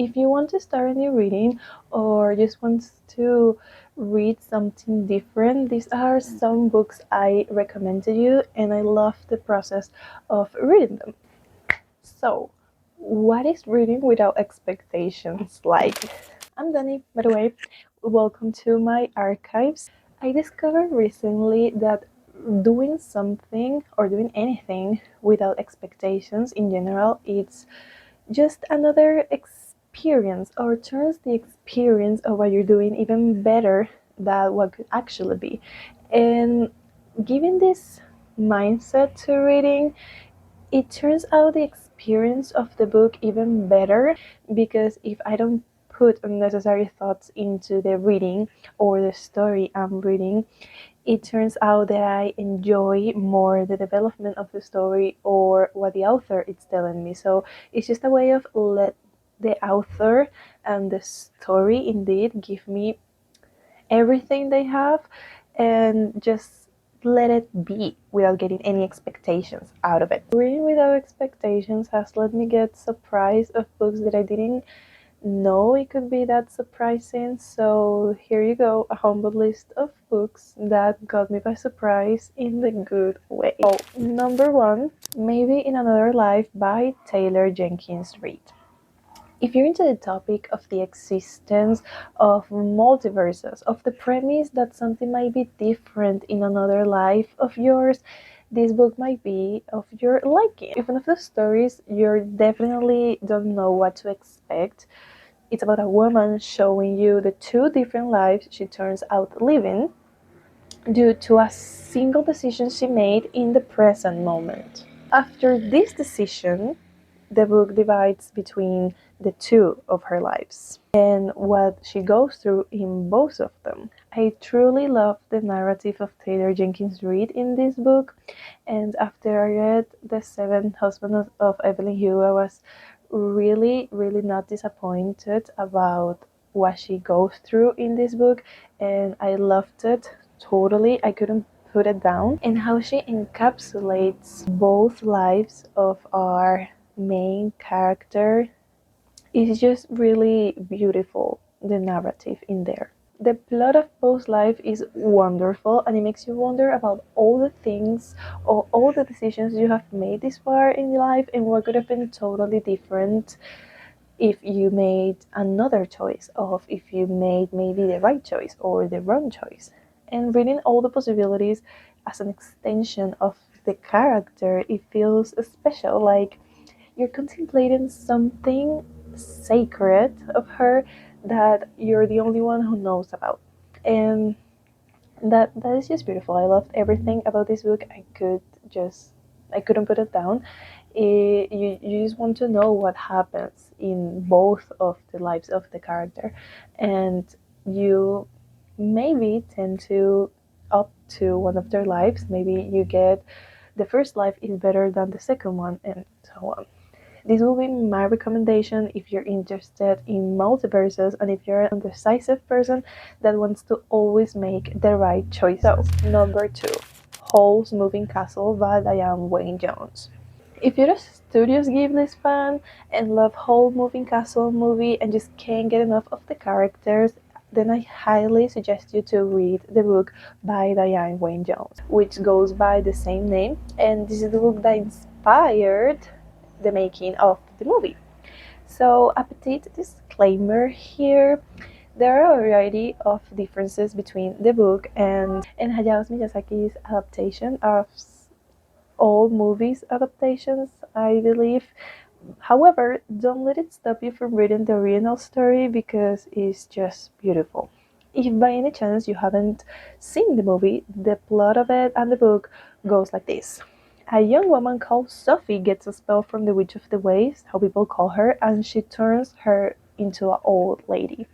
If you want to start a new reading or just want to read something different, these are some books I recommend to you, and I love the process of reading them. So, what is reading without expectations like? I'm Dani, by the way. Welcome to my archives. I discovered recently that doing something or doing anything without expectations in general, it's just another experience or turns the experience of what you're doing even better than what could actually be. And giving this mindset to reading, it turns out the experience of the book even better, because if I don't put unnecessary thoughts into the reading or the story I'm reading, it turns out that I enjoy more the development of the story or what the author is telling me. So it's just a way of let the author and the story indeed give me everything they have, and just let it be without getting any expectations out of it. Reading without expectations has let me get surprised of books that I didn't know it could be that surprising. So here you go, a humble list of books that got me by surprise in the good way. So, number one, Maybe in Another Life by Taylor Jenkins Reid. If you're into the topic of the existence of multiverses, of the premise that something might be different in another life of yours, this book might be of your liking. If one of the stories you definitely don't know what to expect, it's about a woman showing you the two different lives she turns out living due to a single decision she made in the present moment. After this decision, the book divides between the two of her lives and what she goes through in both of them. I truly love the narrative of Taylor Jenkins Reid in this book, and after I read The Seven Husbands of Evelyn Hugo, I was really not disappointed about what she goes through in this book, and I loved it totally. I couldn't put it down, and how she encapsulates both lives of our main character is just really beautiful, the narrative in there. The plot of Poe's life is wonderful, and it makes you wonder about all the things or all the decisions you have made this far in your life and what could have been totally different if you made another choice, of if you made maybe the right choice or the wrong choice. And reading all the possibilities as an extension of the character, it feels special, like you're contemplating something sacred of her that you're the only one who knows about. And that is just beautiful. I loved everything about this book. I couldn't put it down. You just want to know what happens in both of the lives of the character, and you maybe tend to up to one of their lives. Maybe you get the first life is better than the second one, and so on. This will be my recommendation if you're interested in multiverses and if you're an indecisive person that wants to always make the right choice. So, number two, Howl's Moving Castle by Diane Wayne Jones. If you're a Studios Ghibli fan and love Whole Moving Castle movie and just can't get enough of the characters, then I highly suggest you to read the book by Diane Wayne Jones, which goes by the same name, and this is the book that inspired the making of the movie. So, a petite disclaimer here. There are a variety of differences between the book and Hayao Miyazaki's adaptation of all movies adaptations, I believe. However, don't let it stop you from reading the original story because it's just beautiful. If by any chance you haven't seen the movie, the plot of it and the book goes like this. A young woman called Sophie gets a spell from the Witch of the Waste, how people call her, and she turns her into an old lady.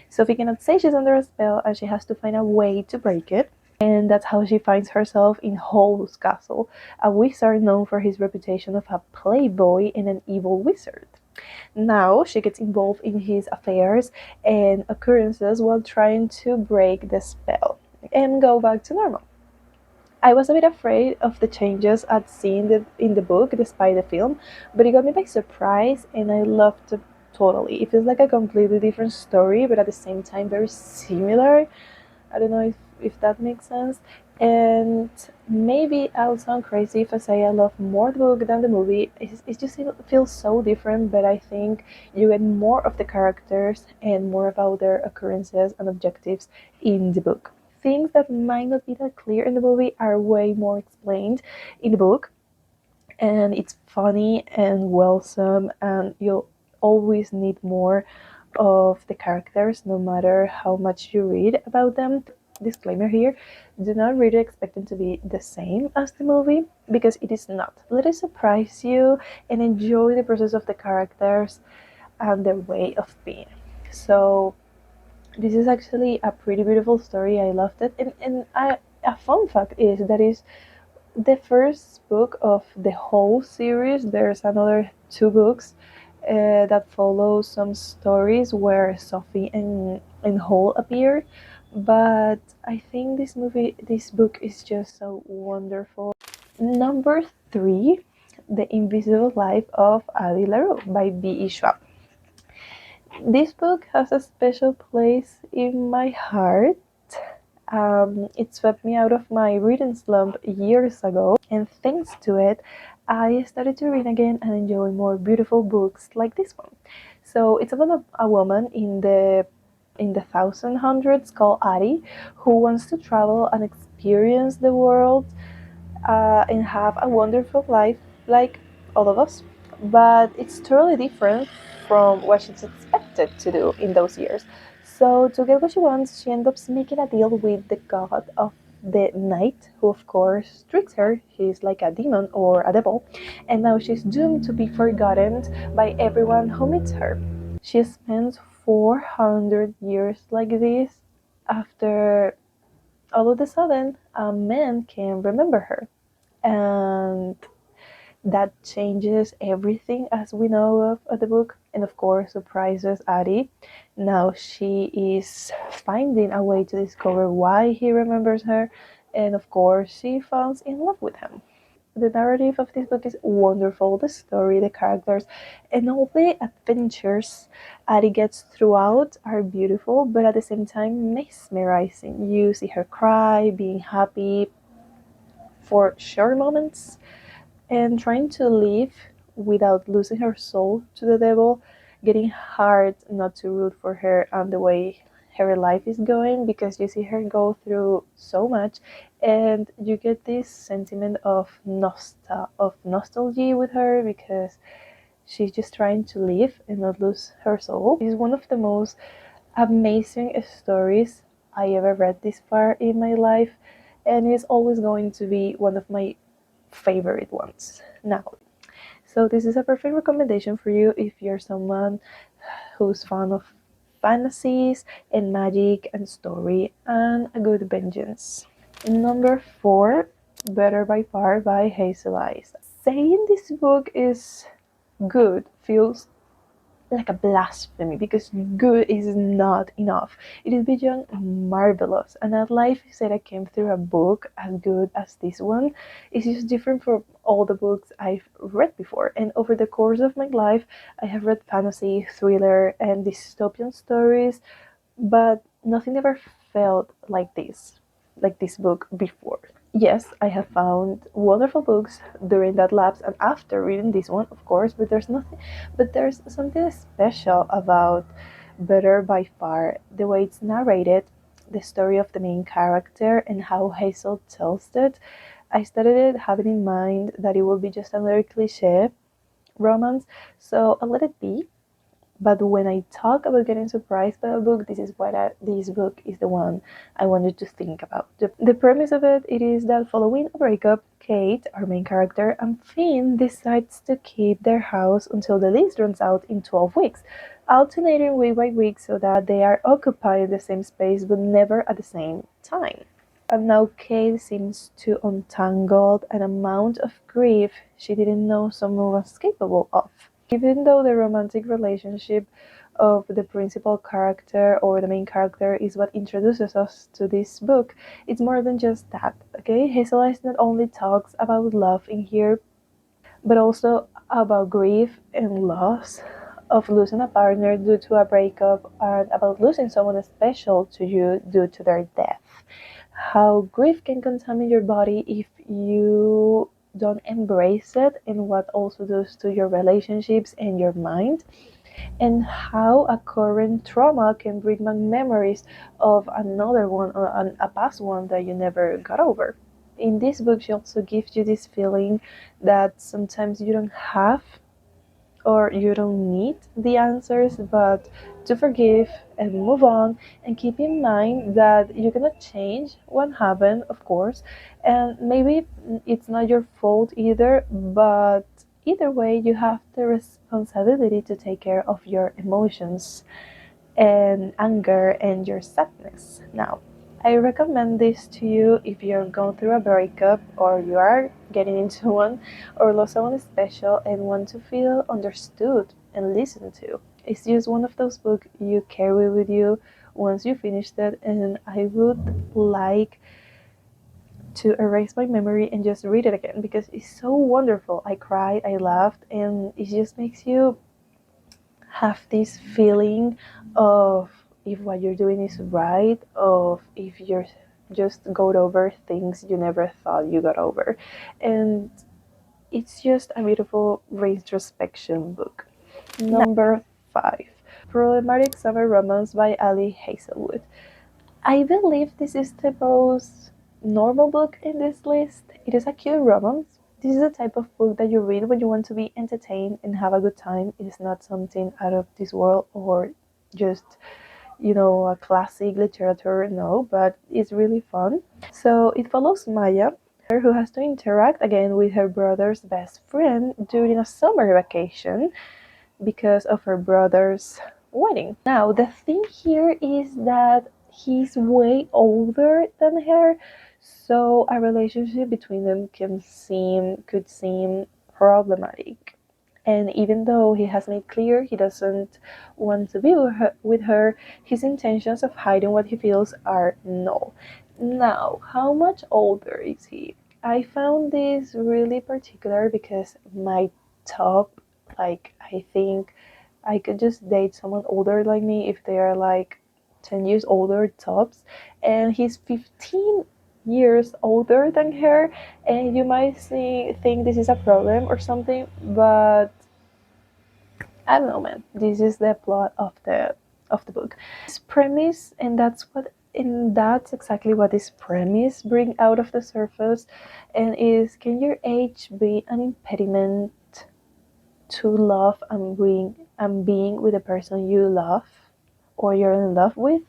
Sophie cannot say she's under a spell and she has to find a way to break it. And that's how she finds herself in Howl's Castle, a wizard known for his reputation of a playboy and an evil wizard. Now she gets involved in his affairs and occurrences while trying to break the spell and go back to normal. I was a bit afraid of the changes I'd seen in the book despite the film, but it got me by surprise and I loved it totally. It feels like a completely different story, but at the same time very similar. I don't know if that makes sense. And maybe I'll sound crazy if I say I love more the book than the movie. It just feels so different, but I think you get more of the characters and more about their occurrences and objectives in the book. Things that might not be that clear in the movie are way more explained in the book, and it's funny and wholesome, and you'll always need more of the characters no matter how much you read about them. Disclaimer here, do not really expect them to be the same as the movie, because it is not. Let it surprise you and enjoy the process of the characters and their way of being. So this is actually a pretty beautiful story. I loved it. A fun fact is that is the first book of the whole series. There's another two books that follow some stories where Sophie and Hole appear. But I think this book is just so wonderful. Number three, The Invisible Life of Addie LaRue by B.E. Schwab. This book has a special place in my heart. It swept me out of my reading slump years ago, and thanks to it, I started to read again and enjoy more beautiful books like this one. So it's about a woman in the thousand hundreds called Addie, who wants to travel and experience the world and have a wonderful life like all of us. But it's totally different from what she's expected to do in those years. So, to get what she wants, she ends up making a deal with the god of the night, who of course tricks her. He's like a demon or a devil, and now she's doomed to be forgotten by everyone who meets her. She spends 400 years like this after all of a sudden a man can remember her, and that changes everything as we know of the book, and of course surprises Addie. Now she is finding a way to discover why he remembers her, and of course she falls in love with him. The narrative of this book is wonderful. The story, the characters, and all the adventures Addie gets throughout are beautiful, but at the same time mesmerizing. You see her cry, being happy for short moments, and trying to live without losing her soul to the devil, getting hard not to root for her and the way her life is going, because you see her go through so much, and you get this sentiment of nostalgia with her, because she's just trying to live and not lose her soul. It's one of the most amazing stories I ever read this far in my life, and it's always going to be one of my favorite ones now. So this is a perfect recommendation for you if you're someone who's fond of fantasies and magic and story and a good vengeance. Number four, Better by Far by Hazel Eyes. Saying this book is good feels like a blasphemy, because good is not enough. It is beyond marvelous. And that life that I came through a book as good as this one is just different from all the books I've read before. And over the course of my life, I have read fantasy, thriller, and dystopian stories, but nothing ever felt like this book before. Yes, I have found wonderful books during that lapse and after reading this one, of course, but there's something special about Better by Far, the way it's narrated, the story of the main character, and how Hazel tells it. I started it having in mind that it will be just another cliche romance, so I let it be. But when I talk about getting surprised by a book, this book is the one I wanted to think about. The premise of it is that following a breakup, Kate, our main character, and Finn decides to keep their house until the lease runs out in 12 weeks, alternating week by week so that they are occupying the same space but never at the same time. And now Kate seems to untangle an amount of grief she didn't know someone was capable of. Even though the romantic relationship of the principal character or the main character is what introduces us to this book, it's more than just that. Okay, Hazel Eyes not only talks about love in here, but also about grief and loss of losing a partner due to a breakup and about losing someone special to you due to their death. How grief can contaminate your body if you don't embrace it, and what also does to your relationships and your mind, and how a current trauma can bring back memories of another one or a past one that you never got over. In this book, she also gives you this feeling that sometimes you don't have or you don't need the answers, but to forgive and move on and keep in mind that you cannot change what happened, of course, and maybe it's not your fault either, but either way, you have the responsibility to take care of your emotions and anger and your sadness. Now, I recommend this to you if you're going through a breakup or you are getting into one or lost someone special and want to feel understood and listened to. It's just one of those books you carry with you once you finish it, and I would like to erase my memory and just read it again because it's so wonderful. I cried, I laughed, and it just makes you have this feeling of if what you're doing is right, of if you're just got over things you never thought you got over. And it's just a beautiful retrospection book. Number 5, Problematic Summer Romance by Ali Hazelwood. I believe this is the most normal book in this list. It is a cute romance. This is the type of book that you read when you want to be entertained and have a good time. It is not something out of this world or just, a classic literature, no, but it's really fun. So it follows Maya, who has to interact again with her brother's best friend during a summer vacation because of her brother's wedding. Now, the thing here is that he's way older than her, so a relationship between them could seem problematic. And even though he has made clear he doesn't want to be with her, his intentions of hiding what he feels are null. Now, how much older is he? I found this really particular because my top, like, I think I could just date someone older like me if they are like 10 years older tops, and he's 15 years older than her, and you might think this is a problem or something, but I don't know, man. This is the plot of the book. This premise, and that's exactly what this premise bring out of the surface, and is, can your age be an impediment to love and being with the person you love or you're in love with?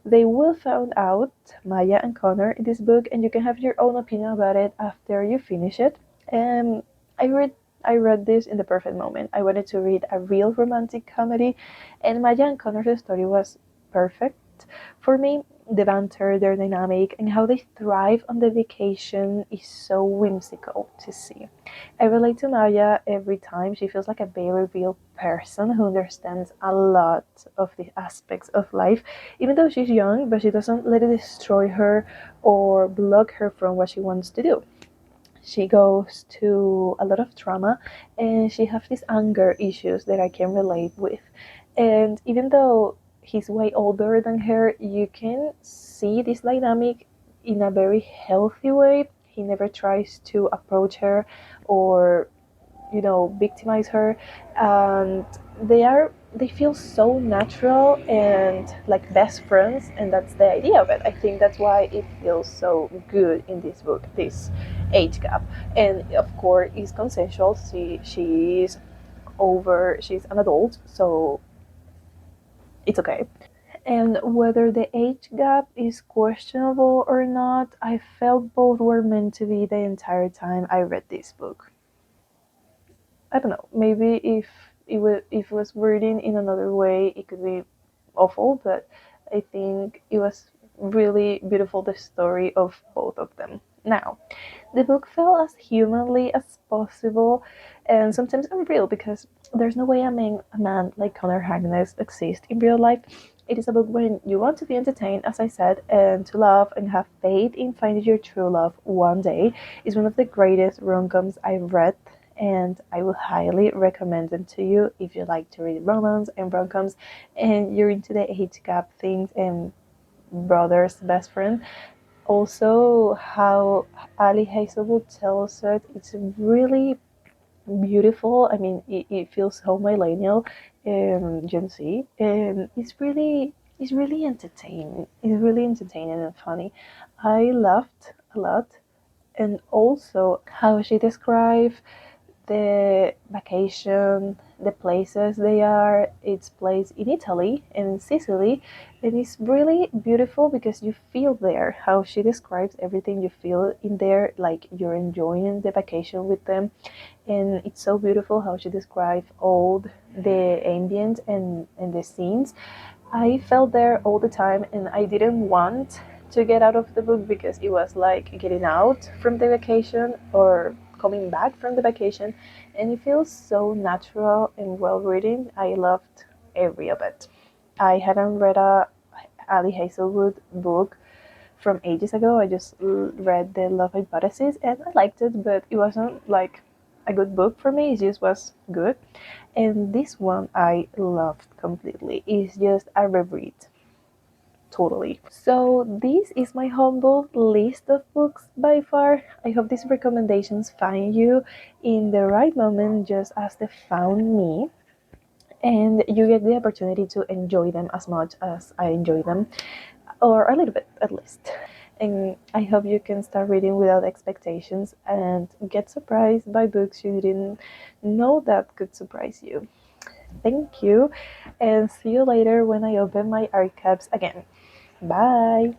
They will find out, Maya and Connor, in this book, and you can have your own opinion about it after you finish it. And I read I read this in the perfect moment. I wanted to read a real romantic comedy, and Maya and Connor's story was perfect for me. The banter, their dynamic, and how they thrive on the vacation is so whimsical to see. I relate to Maya every time. She feels like a very real person who understands a lot of the aspects of life, even though she's young, but she doesn't let it destroy her or block her from what she wants to do. She goes to a lot of trauma, and she has these anger issues that I can relate with. And even though he's way older than her, you can see this dynamic in a very healthy way. He never tries to approach her or victimize her, and they feel so natural and like best friends, and that's the idea of it. I think that's why it feels so good in this book, this age gap. And of course it's consensual. She's an adult, so it's okay. And whether the age gap is questionable or not, I felt both were meant to be the entire time I read this book. I don't know. Maybe if it was written in another way, it could be awful. But I think it was really beautiful, the story of both of them. Now, the book felt as humanly as possible, and sometimes unreal because there's no way a man like Connor Hagness exists in real life. It is a book when you want to be entertained, as I said, and to love and have faith in finding your true love one day. It's one of the greatest rom-coms I've read, and I will highly recommend them to you if you like to read romance and rom-coms and you're into the age gap things and brother's best friend. Also, how Ali Hazelwood tells it, it's really beautiful. I mean, it feels so millennial, Gen Z, and it's really entertaining. It's really entertaining and funny. I laughed a lot, and also how she described the vacation, the places they are. It's placed in Italy and in Sicily, and it's really beautiful because you feel there. How she describes everything, you feel in there, like you're enjoying the vacation with them, and it's so beautiful how she describes all the ambient and the scenes. I felt there all the time, and I didn't want to get out of the book because it was like getting out from the vacation or coming back from the vacation, and it feels so natural and well written. I loved every of it. I hadn't read a Ali Hazelwood book from ages ago. I just read The Love Hypothesis and I liked it, but it wasn't like a good book for me. It just was good. And this one I loved completely. It's just a reread. Totally. So, this is my humble list of books by far. I hope these recommendations find you in the right moment, just as they found me, and you get the opportunity to enjoy them as much as I enjoy them, or a little bit at least. And I hope you can start reading without expectations and get surprised by books you didn't know that could surprise you. Thank you, and see you later when I open my archives again. Bye.